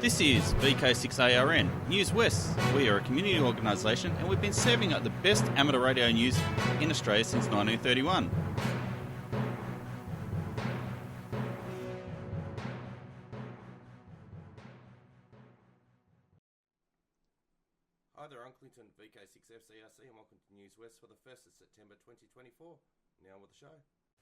This is VK6ARN, Newswest. We are a community organisation and we've been serving up the best amateur radio news in Australia since 1931. Hi there, Clinton, VK6FCRC, and welcome to Newswest for the 1st of September 2024. Now with the show.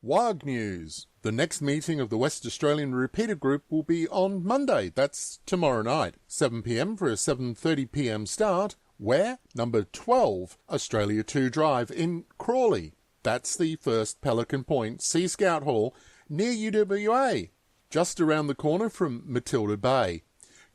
WAG News. The next meeting of the West Australian Repeater Group will be on Monday. That's tomorrow night, 7pm for a 7:30pm start. Where? Number 12, Australia 2 Drive in Crawley. That's the first Pelican Point Sea Scout Hall near UWA, just around the corner from Matilda Bay.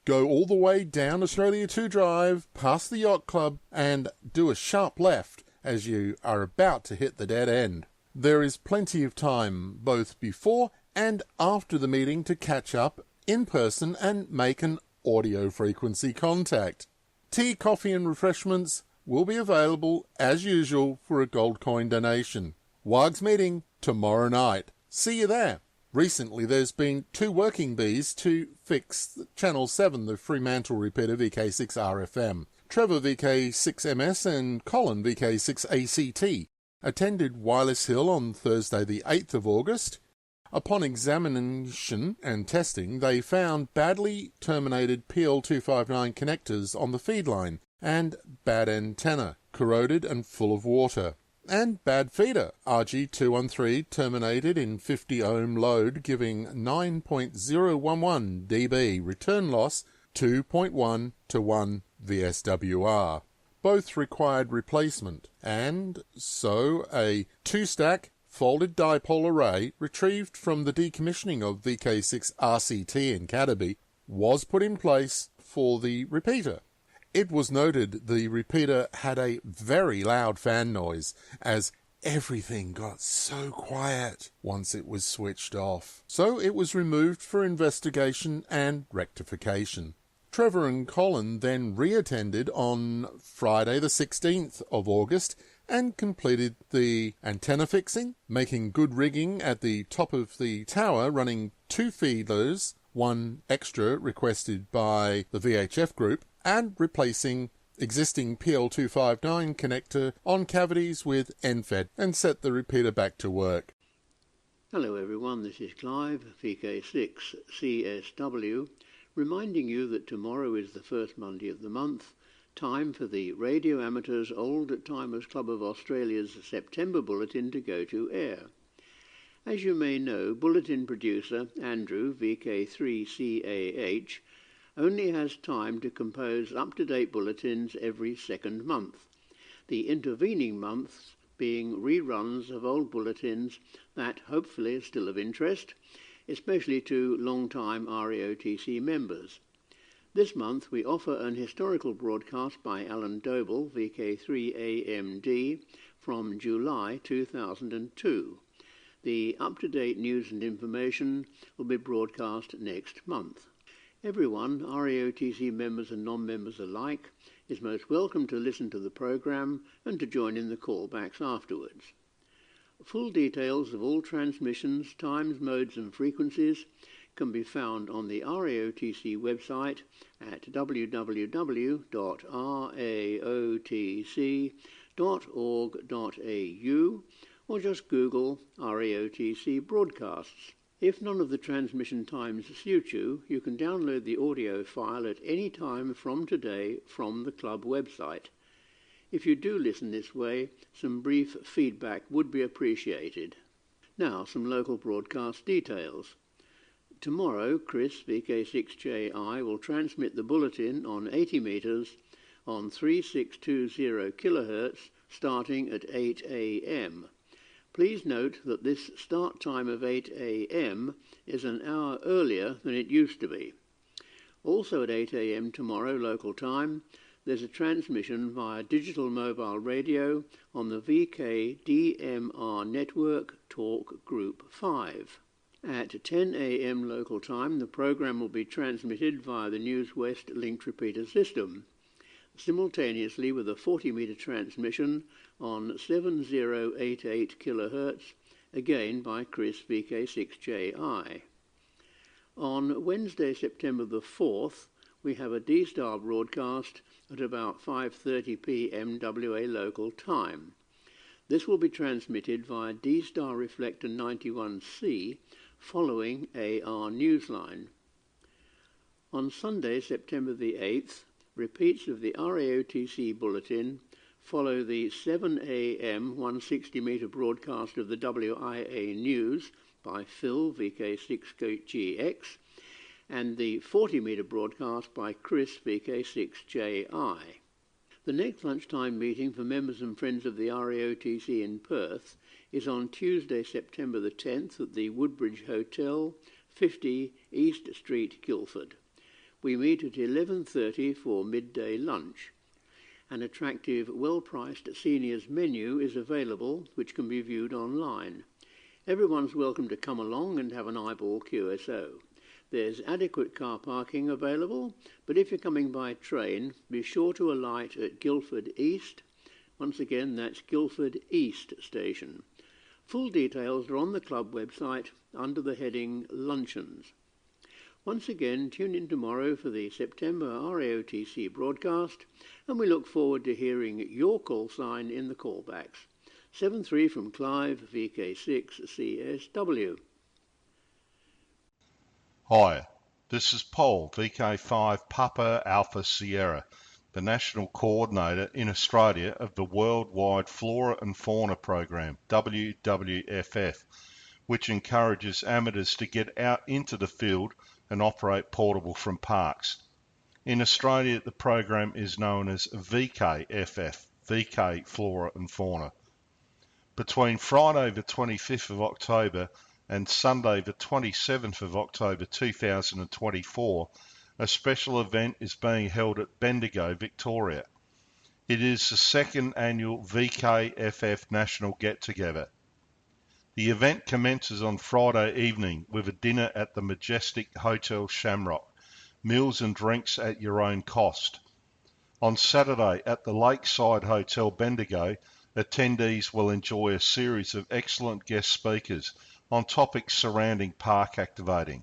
Go all the way down Australia 2 Drive, past the Yacht Club, and do a sharp left as you are about to hit the dead end. There is plenty of time both before and after the meeting to catch up in person and make an audio frequency contact. Tea, coffee and refreshments will be available as usual for a gold coin donation. WAG's meeting tomorrow night. See you there. Recently there's been 2 working bees to fix Channel 7, the Fremantle repeater VK6RFM. Trevor VK6MS and Colin VK6ACT attended Wireless Hill on Thursday the 8th of August. Upon examination and testing, they found badly terminated PL259 connectors on the feed line and bad antenna, corroded and full of water, and bad feeder, RG213 terminated in 50 ohm load giving 9.011 dB, return loss 2.1 to 1 VSWR. Both required replacement, and so a 2-stack folded dipole array retrieved from the decommissioning of VK6 RCT in Cataby was put in place for the repeater. It was noted the repeater had a very loud fan noise, as everything got so quiet once it was switched off. So it was removed for investigation and rectification. Trevor and Colin then re-attended on Friday the 16th of August and completed the antenna fixing, making good rigging at the top of the tower, running 2 feeders, 1 extra requested by the VHF group, and replacing existing PL259 connector on cavities with NFED, and set the repeater back to work. Hello everyone, this is Clive, VK6CSW, reminding you that tomorrow is the first Monday of the month, time for the Radio Amateurs Old Timers Club of Australia's September Bulletin to go to air. As you may know, Bulletin producer Andrew, VK3CAH, only has time to compose up-to-date bulletins every second month, the intervening months being reruns of old bulletins that hopefully are still of interest, especially to long-time RAOTC members. This month we offer an historical broadcast by Alan Doble, VK3AMD, from July 2002. The up-to-date news and information will be broadcast next month. Everyone, RAOTC members and non-members alike, is most welcome to listen to the programme and to join in the callbacks afterwards. Full details of all transmissions, times, modes and frequencies can be found on the RAOTC website at www.raotc.org.au or just Google RAOTC broadcasts. If none of the transmission times suit you, you can download the audio file at any time from today from the club website. If you do listen this way, some brief feedback would be appreciated. Now, some local broadcast details. Tomorrow, Chris, VK6JI, will transmit the bulletin on 80 metres on 3620 kHz starting at 8 a.m. Please note that this start time of 8 a.m. is an hour earlier than it used to be. Also at 8 a.m. tomorrow local time, there's a transmission via digital mobile radio on the VK DMR network Talk Group 5. At 10 a.m. local time, the programme will be transmitted via the Newswest linked repeater system, simultaneously with a 40-metre transmission on 7088 kHz, again by Chris VK6JI. On Wednesday, September the 4th, we have a D-Star broadcast at about 5:30 p.m. WA local time. This will be transmitted via D-Star Reflector 91C following AR Newsline. On Sunday, September the 8th, repeats of the RAOTC bulletin follow the 7 a.m. 160-metre broadcast of the WIA News by Phil, VK6GX, and the 40-metre broadcast by Chris, VK6JI. The next lunchtime meeting for members and friends of the RAOTC in Perth is on Tuesday, September the 10th at the Woodbridge Hotel, 50 East Street, Guildford. We meet at 11:30 for midday lunch. An attractive, well-priced seniors menu is available, which can be viewed online. Everyone's welcome to come along and have an eyeball QSO. There's adequate car parking available, but if you're coming by train, be sure to alight at Guildford East. Once again, that's Guildford East Station. Full details are on the club website under the heading Luncheons. Once again, tune in tomorrow for the September RAOTC broadcast, and we look forward to hearing your call sign in the callbacks. 73 from Clive, VK6CSW. Hi, this is Paul, VK5 Papa Alpha Sierra, the National Coordinator in Australia of the Worldwide Flora and Fauna Program, WWFF, which encourages amateurs to get out into the field and operate portable from parks. In Australia, the program is known as VKFF, VK Flora and Fauna. Between Friday the 25th of October and Sunday the 27th of October 2024, a special event is being held at Bendigo, Victoria. It is the second annual VKFF National Get-Together. The event commences on Friday evening with a dinner at the Majestic Hotel Shamrock, meals and drinks at your own cost. On Saturday at the Lakeside Hotel Bendigo, attendees will enjoy a series of excellent guest speakers on topics surrounding park activating.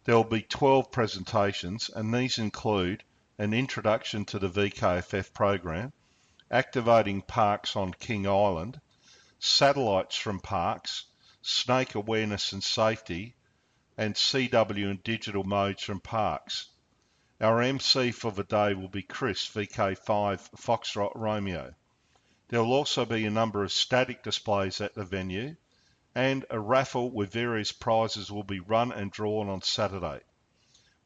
There will be 12 presentations, and these include an introduction to the VKFF program, activating parks on King Island, satellites from parks, snake awareness and safety, and CW and digital modes from parks. Our MC for the day will be Chris, VK5 Foxtrot Romeo. There will also be a number of static displays at the venue, and a raffle with various prizes will be run and drawn on Saturday.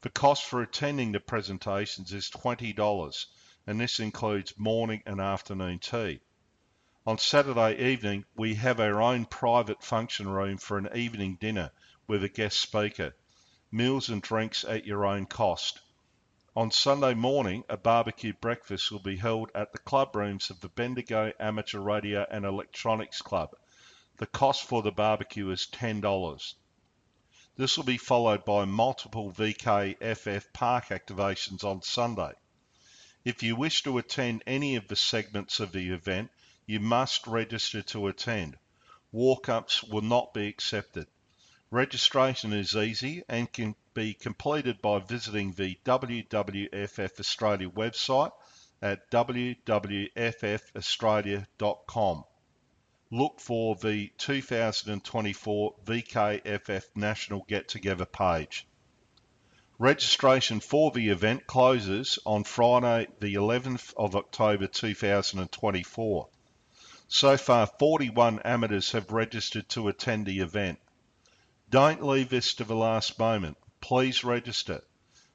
The cost for attending the presentations is $20, and this includes morning and afternoon tea. On Saturday evening, we have our own private function room for an evening dinner with a guest speaker. Meals and drinks at your own cost. On Sunday morning, a barbecue breakfast will be held at the club rooms of the Bendigo Amateur Radio and Electronics Club. The cost for the barbecue is $10. This will be followed by multiple VKFF park activations on Sunday. If you wish to attend any of the segments of the event, you must register to attend. Walk-ups will not be accepted. Registration is easy and can be completed by visiting the WWFF Australia website at www.ffaustralia.com. Look for the 2024 VKFF National Get-Together page. Registration for the event closes on Friday the 11th of October 2024. So far, 41 amateurs have registered to attend the event. Don't leave this to the last moment. Please register.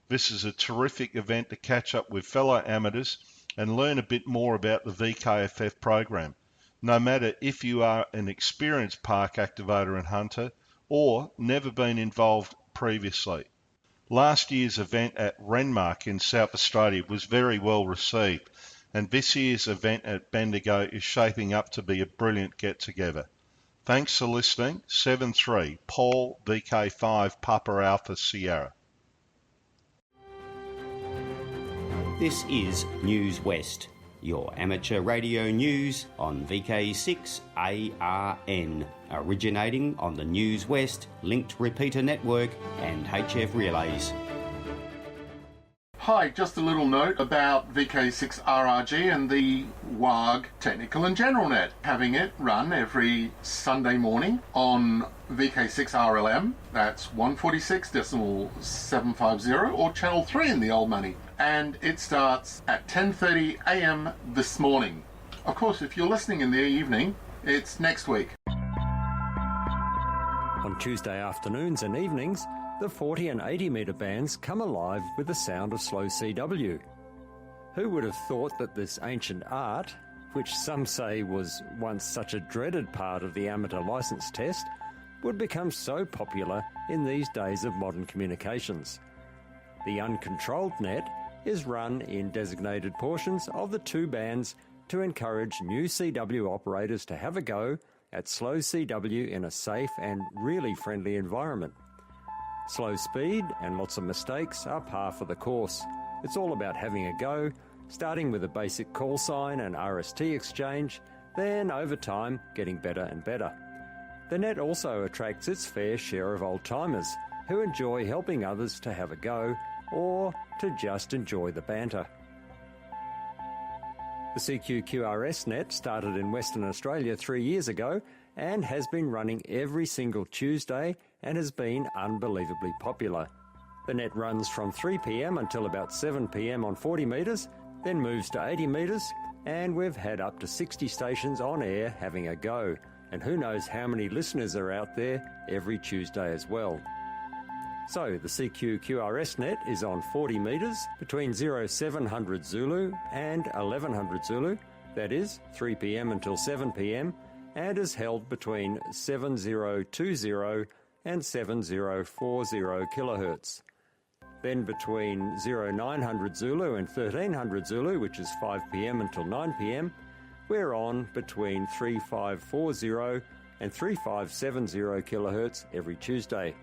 This is a terrific event to catch up with fellow amateurs and learn a bit more about the VKFF program, no matter if you are an experienced park activator and hunter or never been involved previously. Last year's event at Renmark in South Australia was very well received, and this year's event at Bendigo is shaping up to be a brilliant get-together. Thanks for listening. 7-3, Paul, VK5 Papa Alpha Sierra. This is Newswest, your amateur radio news on VK6ARN, originating on the Newswest linked repeater network and HF relays. Hi, just a little note about VK6RRG and the WARG Technical and General Net. Having it run every Sunday morning on VK6RLM, that's 146.750, or Channel 3 in the old money. And it starts at 10:30 a.m. this morning. Of course, if you're listening in the evening, it's next week. On Tuesday afternoons and evenings, the 40 and 80 metre bands come alive with the sound of slow CW. Who would have thought that this ancient art, which some say was once such a dreaded part of the amateur licence test, would become so popular in these days of modern communications? The uncontrolled net is run in designated portions of the two bands to encourage new CW operators to have a go at slow CW in a safe and really friendly environment. Slow speed and lots of mistakes are par for the course. It's all about having a go, starting with a basic call sign and RST exchange, then over time getting better and better. The net also attracts its fair share of old-timers who enjoy helping others to have a go or to just enjoy the banter. The CQ-QRS net started in Western Australia 3 years ago and has been running every single Tuesday and has been unbelievably popular. The net runs from 3 p.m. until about 7 p.m. on 40 metres, then moves to 80 metres, and we've had up to 60 stations on air having a go, and who knows how many listeners are out there every Tuesday as well. So the CQ-QRS net is on 40 metres between 0700 Zulu and 1100 Zulu, that is 3 p.m. until 7 p.m, and is held between 7020 and 7040 kHz. Then between 0900 Zulu and 1300 Zulu, which is 5 p.m. until 9 p.m, we're on between 3540 and 3570 kHz every Tuesday.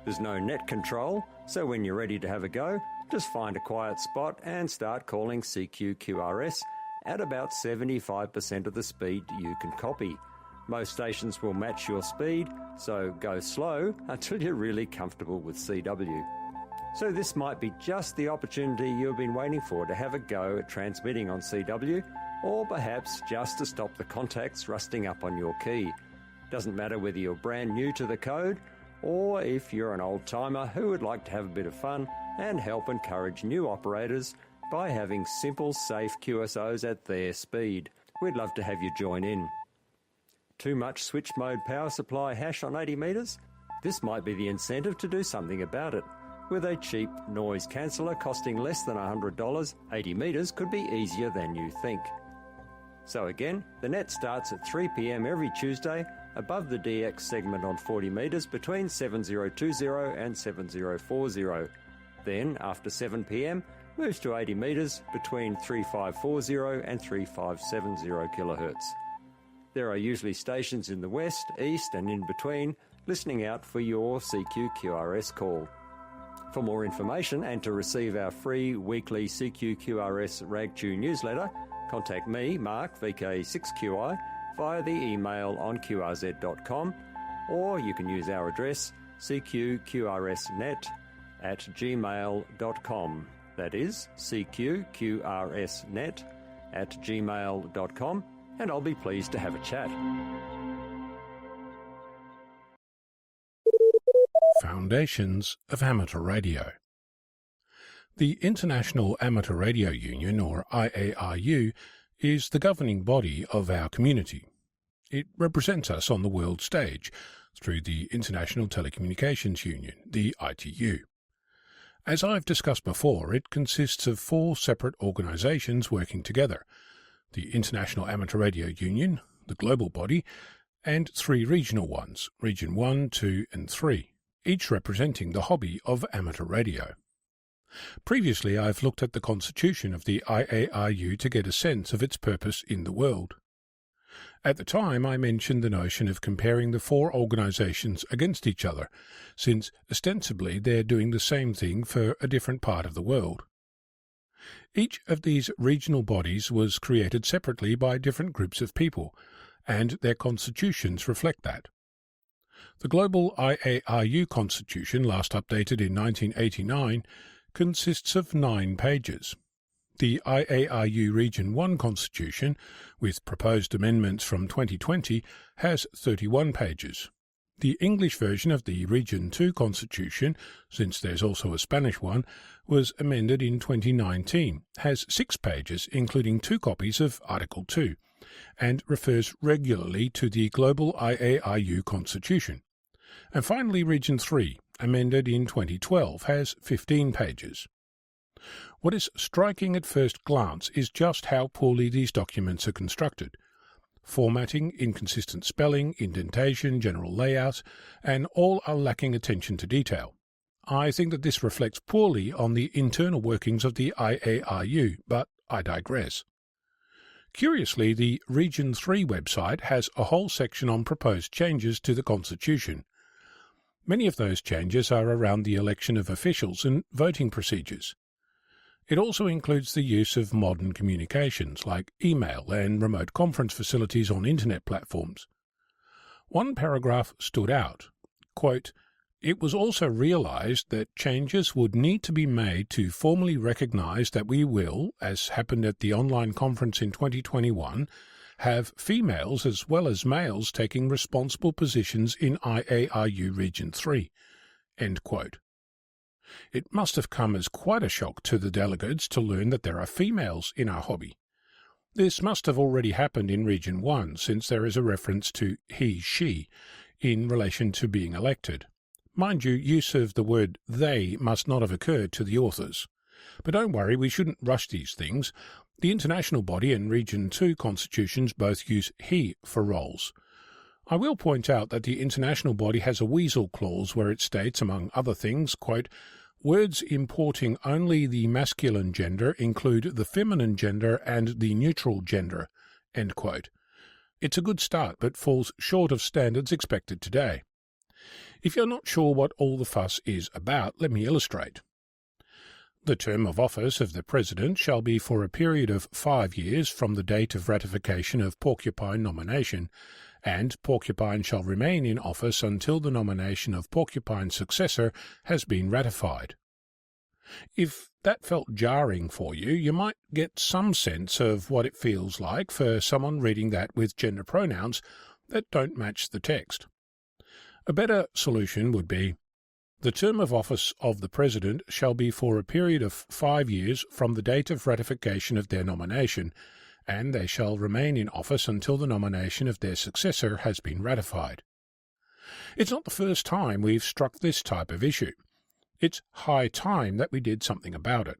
There's no net control, so when you're ready to have a go, just find a quiet spot and start calling CQ-QRS at about 75% of the speed you can copy. Most stations will match your speed, so go slow until you're really comfortable with CW. So this might be just the opportunity you've been waiting for to have a go at transmitting on CW, or perhaps just to stop the contacts rusting up on your key. Doesn't matter whether you're brand new to the code, or if you're an old-timer who would like to have a bit of fun and help encourage new operators by having simple, safe QSOs at their speed. We'd love to have you join in. Too much switch mode power supply hash on 80 metres? This might be the incentive to do something about it. With a cheap noise canceller costing less than $100, 80 metres could be easier than you think. So again, the net starts at 3 p.m. every Tuesday above the DX segment on 40 metres between 7020 and 7040. Then, after 7 p.m, moves to 80 metres between 3540 and 3570 kHz. There are usually stations in the west, east and in between listening out for your CQ-QRS call. For more information and to receive our free weekly CQ-QRS RagTune newsletter, contact me, Mark, VK6QI, via the email on qrz.com, or you can use our address cqqrsnet@gmail.com. That is cqqrsnet@gmail.com, and I'll be pleased to have a chat. Foundations of Amateur Radio. The International Amateur Radio Union, or IARU, is the governing body of our community. It represents us on the world stage through the International Telecommunications Union, the ITU. As I've discussed before, it consists of 4 separate organisations working together: the International Amateur Radio Union, the global body, and 3 regional ones, Region 1, 2 and 3, each representing the hobby of amateur radio. Previously, I've looked at the constitution of the IARU to get a sense of its purpose in the world. At the time, I mentioned the notion of comparing the 4 organisations against each other, since ostensibly they're doing the same thing for a different part of the world. Each of these regional bodies was created separately by different groups of people, and their constitutions reflect that. The global IARU constitution, last updated in 1989, consists of 9 pages. The IARU Region 1 Constitution, with proposed amendments from 2020, has 31 pages. The English version of the Region 2 Constitution, since there's also a Spanish one, was amended in 2019, has 6 pages, including 2 copies of Article 2, and refers regularly to the global IARU Constitution. And finally, Region 3, amended in 2012, has 15 pages. What is striking at first glance is just how poorly these documents are constructed. Formatting, inconsistent spelling, indentation, general layout, and all are lacking attention to detail. I think that this reflects poorly on the internal workings of the IARU, but I digress. Curiously, the Region 3 website has a whole section on proposed changes to the Constitution. Many of those changes are around the election of officials and voting procedures. It also includes the use of modern communications like email and remote conference facilities on internet platforms. One paragraph stood out. Quote, "It was also realised that changes would need to be made to formally recognise that we will, as happened at the online conference in 2021, have females as well as males taking responsible positions in IARU Region 3." End quote. It must have come as quite a shock to the delegates to learn that there are females in our hobby. This must have already happened in Region 1, since there is a reference to he/she in relation to being elected. Mind you, use of the word they must not have occurred to the authors. But don't worry, we shouldn't rush these things. The international body and Region 2 constitutions both use he for roles. I will point out that the international body has a weasel clause where it states, among other things, quote, "Words importing only the masculine gender include the feminine gender and the neutral gender." End quote. It's a good start, but falls short of standards expected today. If you're not sure what all the fuss is about, let me illustrate. The term of office of the President shall be for a period of 5 years from the date of ratification of Porcupine nomination, and Porcupine shall remain in office until the nomination of Porcupine's successor has been ratified. If that felt jarring for you, you might get some sense of what it feels like for someone reading that with gender pronouns that don't match the text. A better solution would be, "The term of office of the President shall be for a period of 5 years from the date of ratification of their nomination, and they shall remain in office until the nomination of their successor has been ratified." It's not the first time we've struck this type of issue. It's high time that we did something about it.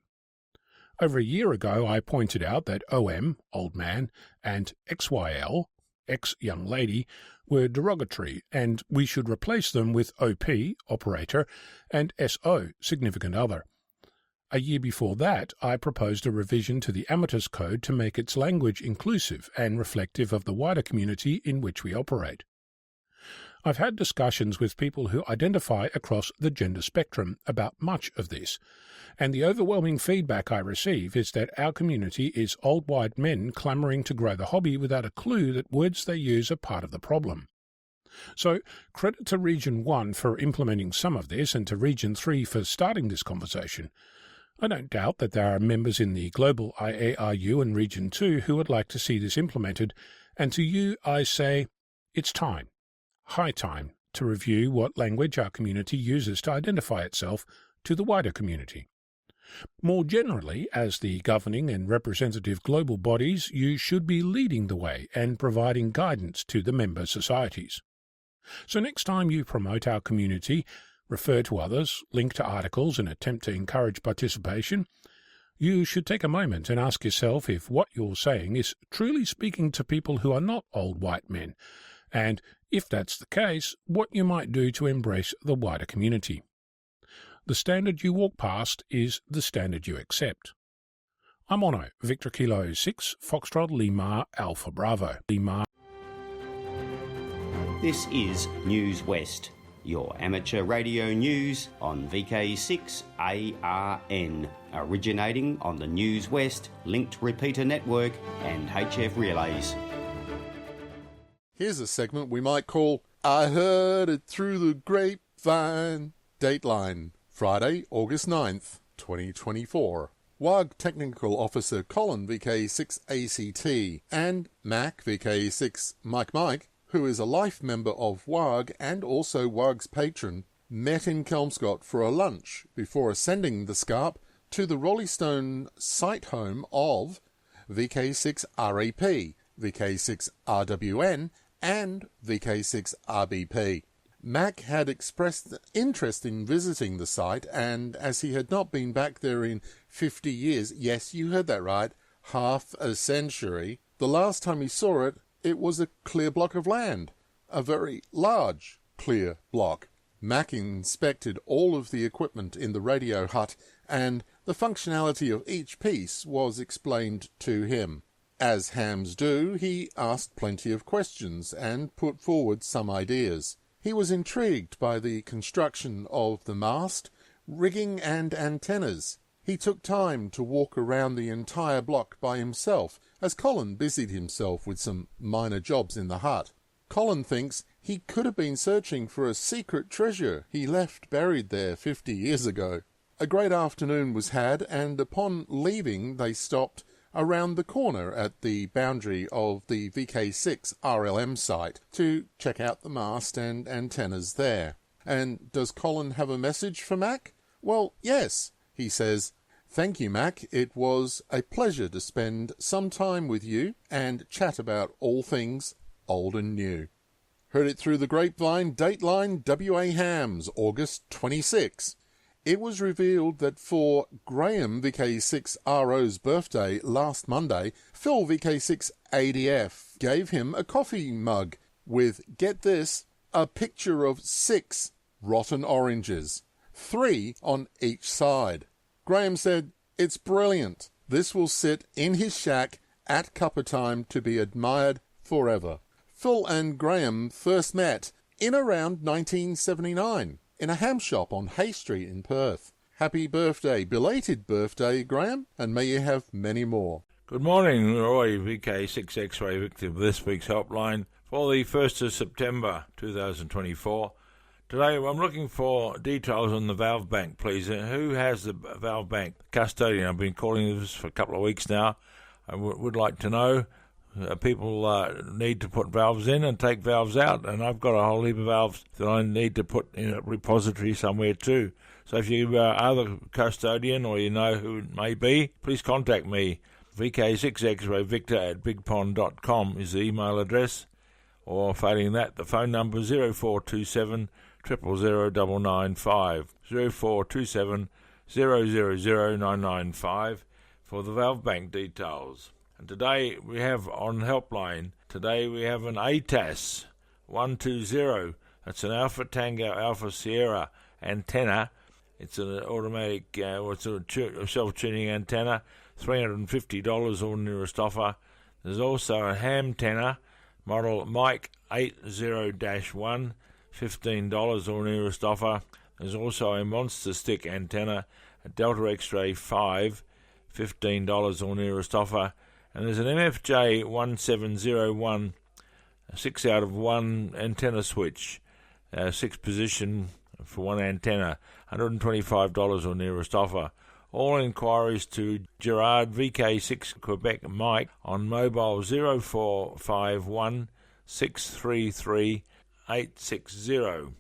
Over a year ago I pointed out that OM, old man, and XYL, ex-young lady, were derogatory, and we should replace them with OP, operator, and SO, significant other. A year before that, I proposed a revision to the Amateurs Code to make its language inclusive and reflective of the wider community in which we operate. I've had discussions with people who identify across the gender spectrum about much of this, and the overwhelming feedback I receive is that our community is old white men clamouring to grow the hobby without a clue that words they use are part of the problem. So, credit to Region 1 for implementing some of this and to Region 3 for starting this conversation. I don't doubt that there are members in the global IARU and Region 2 who would like to see this implemented, and to you I say, it's time, high time, to review what language our community uses to identify itself to the wider community. More generally, as the governing and representative global bodies, you should be leading the way and providing guidance to the member societies. So next time you promote our community, refer to others, link to articles and attempt to encourage participation, you should take a moment and ask yourself if what you're saying is truly speaking to people who are not old white men, and, if that's the case, what you might do to embrace the wider community. The standard you walk past is the standard you accept. I'm Mono, Victor Kilo 6, Foxtrot Lima Alpha Bravo. Lima. This is Newswest, your amateur radio news on VK6ARN, originating on the Newswest linked repeater network and HF relays. Here's a segment we might call I Heard It Through the Grapevine. Dateline, Friday, August 9th, 2024. WAG Technical Officer Colin VK6ACT and Mac VK6 Mike, who is a life member of WAG and also WAG's patron, met in Kelmscott for a lunch before ascending the Scarp to the Rollystone site home of VK6REP, VK6RWN and VK6RBP. Mac had expressed interest in visiting the site, and as he had not been back there in 50 years, yes, you heard that right, half a century, the last time he saw it, it was a clear block of land, a very large clear block. Mac inspected all of the equipment in the radio hut, and the functionality of each piece was explained to him. As hams do, he asked plenty of questions and put forward some ideas. He was intrigued by the construction of the mast, rigging and antennas. He took time to walk around the entire block by himself, as Colin busied himself with some minor jobs in the hut. Colin thinks he could have been searching for a secret treasure he left buried there 50 years ago. A great afternoon was had, and upon leaving they stopped around the corner at the boundary of the VK6 RLM site to check out the mast and antennas there. And does Colin have a message for Mac? Well, yes, he says. Thank you, Mac. It was a pleasure to spend some time with you and chat about all things old and new. Heard it through the grapevine, Dateline WA Hams, August 26. It was revealed that for Graham VK6RO's birthday last Monday, Phil VK6ADF gave him a coffee mug with, get this, a picture of 6 rotten oranges, 3 on each side. Graham said, "It's brilliant. This will sit in his shack at cuppa time to be admired forever." Phil and Graham first met in around 1979. In a ham shop on Hay Street in Perth. Happy birthday, belated birthday, Graham, and may you have many more. Good morning, Roy, VK6 X-Ray Victor of this week's helpline for the 1st of September 2024. Today I'm looking for details on the valve bank, please. Who has the valve bank? Custodian. I've been calling this for a couple of weeks now. I would like to know. People need to put valves in and take valves out, and I've got a whole heap of valves that I need to put in a repository somewhere too. So if you are the custodian or you know who it may be, please contact me. VK6XRayVictor@bigpond.com is the email address, or failing that, the phone number 0427 000 995, 0427 000 995 for the valve bank details. And today we have on helpline, we have an ATAS 120. That's an Alpha Tango Alpha Sierra antenna. It's an automatic, it's a self-tuning antenna, $350 or nearest offer. There's also a ham antenna, model Mike 80-1, $15 or nearest offer. There's also a monster stick antenna, a Delta X-Ray 5, $15 or nearest offer. And there's an MFJ 1701, a 6 out of 1 antenna switch, 6 position for one antenna, $125 or nearest offer. All inquiries to Gerard VK6 Quebec Mike on mobile 0451 633 860.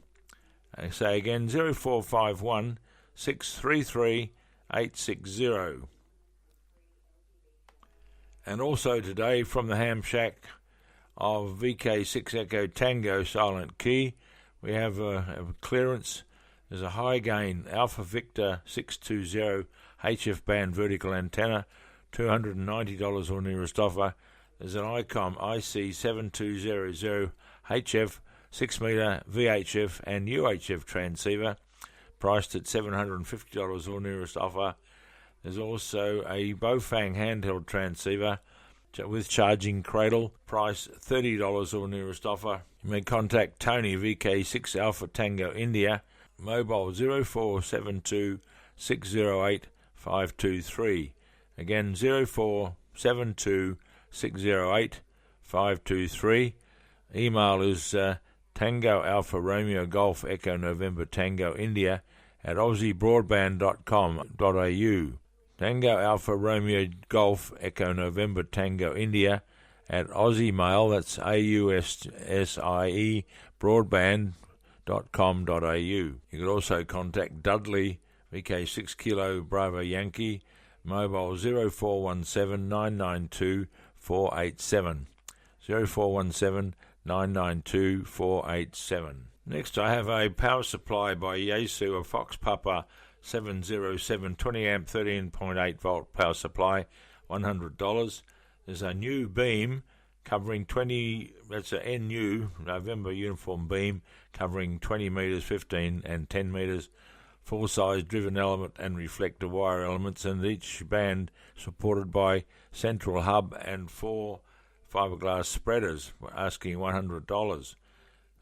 I say again 0451 633 860. And also today from the ham shack of VK6 Echo Tango Silent Key, we have a clearance. There's a high gain Alpha Victor 620 HF band vertical antenna, $290 or nearest offer. There's an ICOM IC 7200 HF 6 meter VHF and UHF transceiver, priced at $750 or nearest offer. There's also a Bofang handheld transceiver with charging cradle, price $30 or nearest offer. You may contact Tony VK6 Alpha Tango India, mobile 0472 608 523. Again 0472 608 523. Email is Tango Alpha Romeo Golf Echo November Tango India at aussiebroadband.com.au. Tango Alpha Romeo Golf Echo November Tango India at Aussie Mail, that's AUSSIE broadband.com.au. You could also contact Dudley, VK6 Kilo Bravo Yankee, mobile 0417 992 487. 0417 992 487. Next I have a power supply by Yaesu, a Fox Papa 707 20 amp 13.8 volt power supply, $100. There's a new beam covering 20, that's a NU, November uniform beam, covering 20 metres, 15 and 10 metres, full-size driven element and reflector wire elements, and each band supported by central hub and 4 fiberglass spreaders. We're asking $100.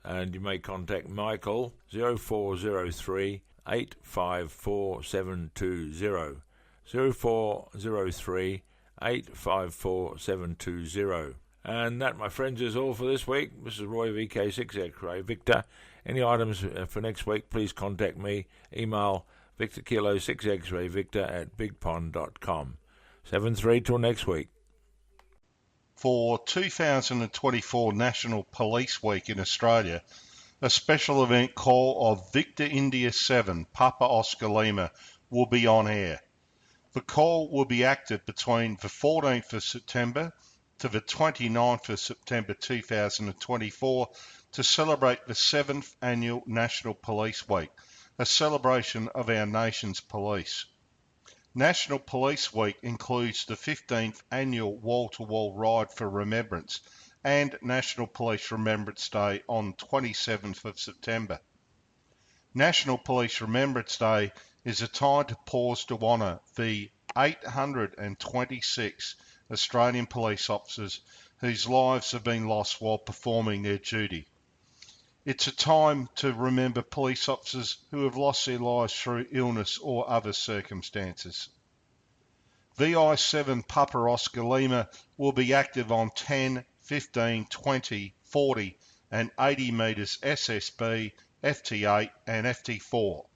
And you may contact Michael 0403 854 720. 0403 854 720. And that, my friends, is all for this week. This is Roy, VK6 X-Ray Victor. Any items for next week, please contact me. Email Victor Kilo 6 X-Ray Victor at bigpond.com. 7-3 till next week. For 2024 National Police Week in Australia, a special event call of Victor India 7 Papa Oscar Lima will be on air. The call will be active between the 14th of September to the 29th of September 2024 to celebrate the 7th Annual National Police Week, a celebration of our nation's police. National Police Week includes the 15th Annual Wall-to-Wall Ride for Remembrance and National Police Remembrance Day on 27th of September. National Police Remembrance Day is a time to pause to honour the 826 Australian police officers whose lives have been lost while performing their duty. It's a time to remember police officers who have lost their lives through illness or other circumstances. VI7 Papa Oscar Lima will be active on 10, 15, 20, 40 and 80 metres SSB, FT8 and FT4.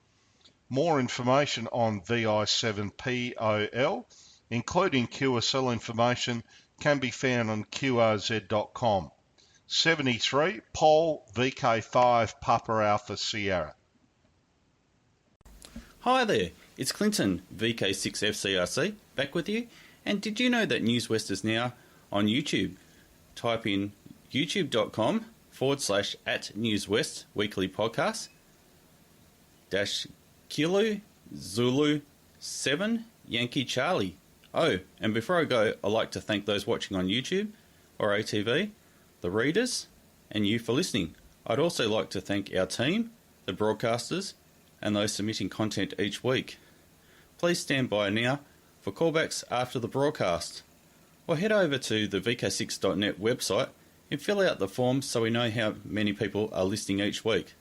More information on VI7POL, including QSL information, can be found on qrz.com. 73, Paul, VK5, Papa Alpha Sierra. Hi there, it's Clinton, VK6FCRC, back with you. And did you know that Newswest is now on YouTube? Type in youtube.com/@Newswest weekly podcast Kilo Zulu 7 Yankee Charlie. Oh, and before I go, I'd like to thank those watching on YouTube or ATV, the readers, and you for listening. I'd also like to thank our team, the broadcasters, and those submitting content each week. Please stand by now for callbacks after the broadcast, or head over to the VK6.net website and fill out the forms so we know how many people are listening each week.